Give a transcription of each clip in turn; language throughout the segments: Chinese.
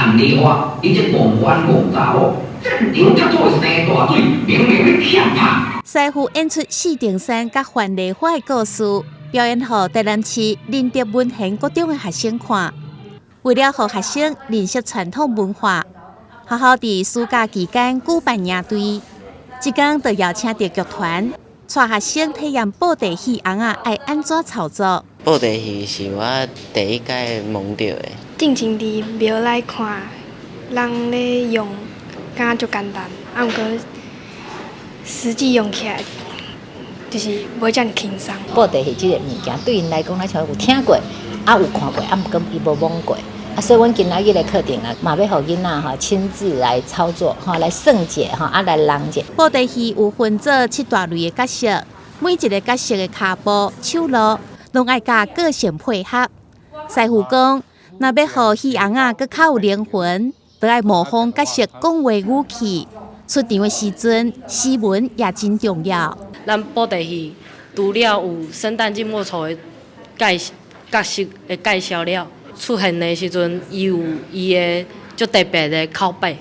按理话，你这戆冤戆查某，战场踢出的生大水，明明要欠拍。师傅演出四顶山甲范丽花的故事，表演予台南市林德文贤国中的学生看。为了让学生认识传统文化，学校伫暑假期间举办营队，一天就邀请到剧团，带学生体验布袋戏红仔爱安怎操作。布袋戏是我第一届摸到的。进前伫庙内看，人咧用，敢就简单，毋过实际用起来就是无遮尔轻松。布袋戏即个物件对因来讲，咱像有听过，有看过，毋过伊无摸过。所以，阮今仔日的课程啊，嘛要互囡仔亲自来操作来算解来人解。布袋戏有分做7大类的角色，每一个角色的骹步、手路，拢爱甲个性配合。师傅讲，若要互戏红仔更较有灵魂，就爱模仿角色讲话语气。出场的时阵，诗文也真重要。咱布袋戏除了有圣诞节末初的角色的介绍了。出现的时阵，伊有伊的足特别的口碑，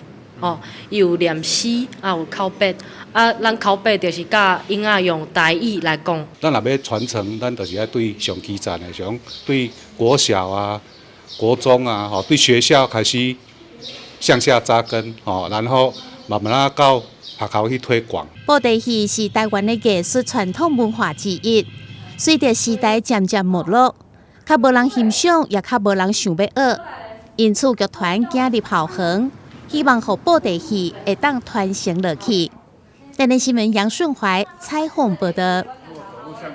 伊有念诗，也有口碑。咱口碑就是甲囡仔用台语来讲。咱若要传承，咱就是要对上基层的，像对国小啊、国中啊，对学校开始向下扎根，然后慢慢到学校去推广。布袋戏是台湾的艺术传统文化之一，随着时代渐渐没落。较无人欣赏，也较无人想要学，因此剧团走入校园，希望让布袋戏会当传承落去。台南新闻杨顺怀采访报道。